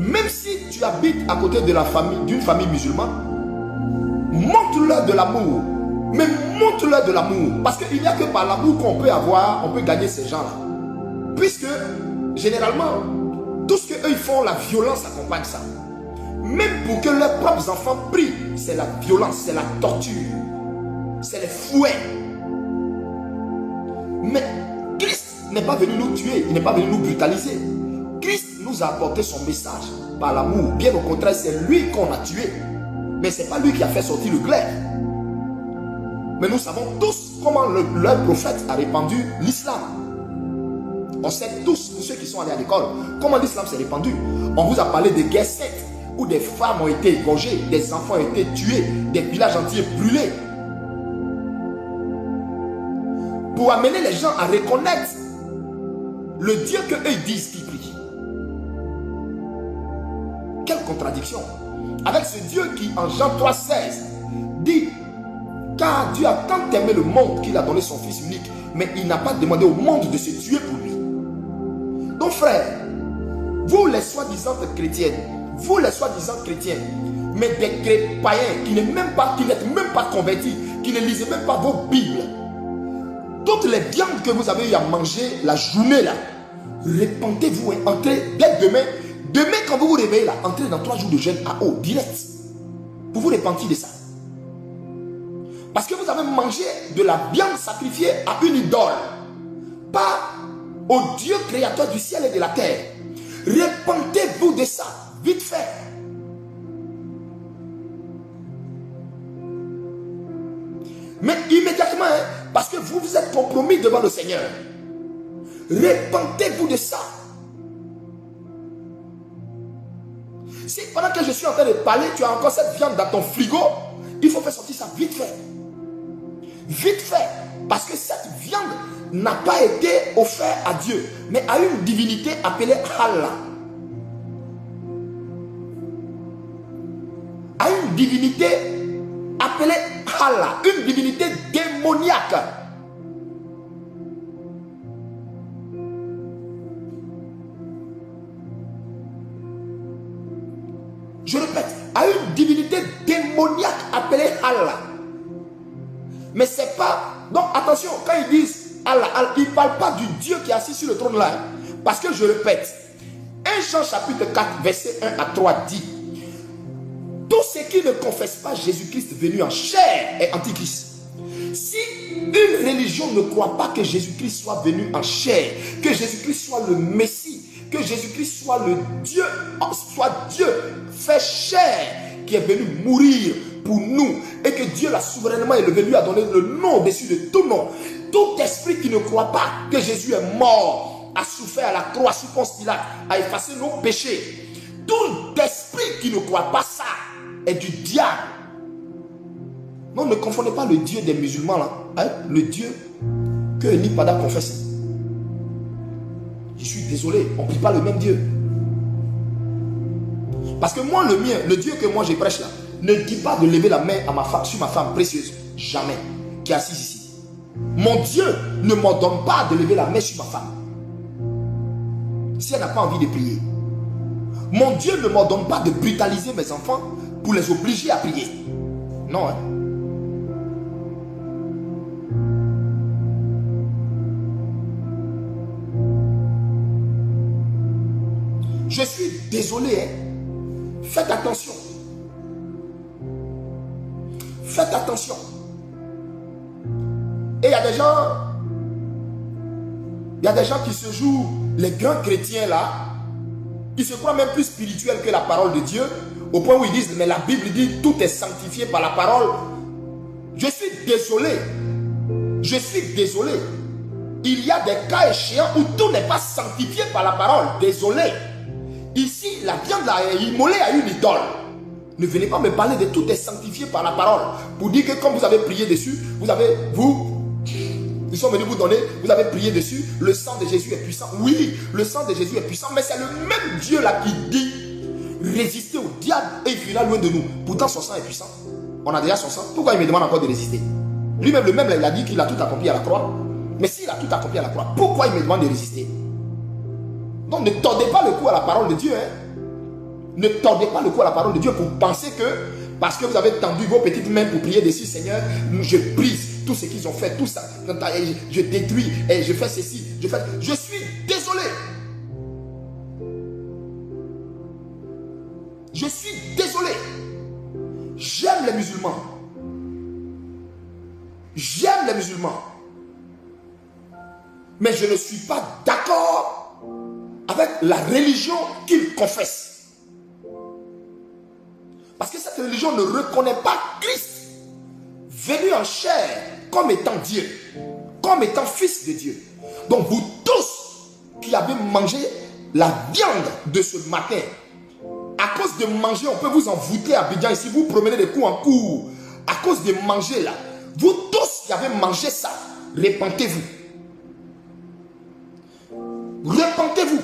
Même si tu habites à côté de la famille, d'une famille musulmane, montre-leur de l'amour. Mais montre-leur de l'amour. Parce qu'il n'y a que par l'amour qu'on peut avoir, on peut gagner ces gens-là. Puisque, généralement, tout ce qu'eux font, la violence accompagne ça. Même pour que leurs propres enfants prient, c'est la violence, c'est la torture, c'est les fouets. Mais Christ n'est pas venu nous tuer, il n'est pas venu nous brutaliser. Christ nous a apporté son message par l'amour. Bien au contraire, c'est lui qu'on a tué. Mais ce n'est pas lui qui a fait sortir le glaive. Mais nous savons tous comment leur prophète a répandu l'islam. On sait tous, ceux qui sont allés à l'école, comment l'islam s'est répandu. On vous a parlé de guerres saintes, où des femmes ont été égorgées, des enfants ont été tués, des villages entiers brûlés. Pour amener les gens à reconnaître le Dieu qu'eux disent qu'ils prient. Quelle contradiction. Avec ce Dieu qui, en Jean 3,16, dit: car Dieu a tant aimé le monde qu'il a donné son Fils unique, mais il n'a pas demandé au monde de se tuer pour lui. Donc frère, vous les soi-disant chrétiennes, vous les soi-disant chrétiens, mais des païens qui n'êtes même pas convertis, qui ne lisez même pas vos Bibles, toutes les viandes que vous avez eu à manger la journée là, répentez-vous et entrez dès demain. Demain quand vous vous réveillez là, entrez dans 3 jours de jeûne à eau, direct. Pour vous repentir de ça. Parce que vous avez mangé de la viande sacrifiée à une idole. Pas au Dieu créateur du ciel et de la terre. Repentez-vous de ça, vite fait. Mais immédiatement, parce que vous vous êtes compromis devant le Seigneur. Repentez-vous de ça. Si pendant que je suis en train de parler, tu as encore cette viande dans ton frigo, il faut faire sortir ça vite fait. Vite fait. Parce que cette viande n'a pas été offerte à Dieu, mais à une divinité appelée Allah. À une divinité appelée Allah, une divinité démoniaque. Je répète, à une divinité démoniaque appelée Allah. Mais c'est pas... Donc attention, quand ils disent Allah, ils ne parlent pas du Dieu qui est assis sur le trône là. Parce que je répète, 1 Jean chapitre 4, verset 1 à 3 dit: tous ceux qui ne confessent pas Jésus-Christ venu en chair est antichrist. Si une religion ne croit pas que Jésus-Christ soit venu en chair, que Jésus-Christ soit le Messie, que Jésus-Christ soit Dieu fait chair, qui est venu mourir pour nous, et que Dieu l'a souverainement élevé, lui a donné le nom au-dessus de tout nom. Tout esprit qui ne croit pas que Jésus est mort, a souffert à la croix sous Ponce Pilate, a effacé nos péchés, tout esprit qui ne croit pas ça est du diable. Non, ne confondez pas le Dieu des musulmans là, avec le Dieu que Nipada confesse. Je suis désolé, on ne prie pas le même Dieu. Parce que moi, le mien, le Dieu que moi je prêche là, ne dit pas de lever la main à ma femme, sur ma femme précieuse. Jamais. Qui est assise ici. Mon Dieu ne m'ordonne pas de lever la main sur ma femme. Si elle n'a pas envie de prier. Mon Dieu ne m'ordonne pas de brutaliser mes enfants pour les obliger à prier. Non, hein. Je suis désolé, hein. Faites attention. Faites attention. Et il y a des gens qui se jouent, les grands chrétiens là, qui se croient même plus spirituels que la parole de Dieu, au point où ils disent, mais la Bible dit, tout est sanctifié par la parole. Je suis désolé. Je suis désolé. Il y a des cas échéants où tout n'est pas sanctifié par la parole. Désolé. Ici, la viande est immolée à une idole. Ne venez pas me parler de tout est sanctifié par la parole. Pour dire que comme vous avez prié dessus, ils sont venus vous donner, vous avez prié dessus, le sang de Jésus est puissant. Oui, le sang de Jésus est puissant, mais c'est le même Dieu là qui dit résister au diable et il fuira loin de nous. Pourtant son sang est puissant. On a déjà son sang. Pourquoi il me demande encore de résister? Lui-même, le même là, il a dit qu'il a tout accompli à la croix. Mais s'il a tout accompli à la croix, pourquoi il me demande de résister? Donc ne tordez pas le cou à la parole de Dieu. Hein? Ne tordez pas le cou à la parole de Dieu pour penser que, parce que vous avez tendu vos petites mains pour prier dessus, Seigneur, je brise tout ce qu'ils ont fait, tout ça. Je détruis et je fais ceci. Je suis désolé. Je suis désolé. J'aime les musulmans. J'aime les musulmans. Mais je ne suis pas d'accord avec la religion qu'ils confessent. Parce que cette religion ne reconnaît pas Christ venu en chair comme étant Dieu, comme étant fils de Dieu. Donc vous tous qui avez mangé la viande de ce matin, à cause de manger, on peut vous envoûter à Abidjan ici, vous promenez de coup en cours. À cause de manger là, vous tous qui avez mangé ça, repentez-vous. Repentez-vous.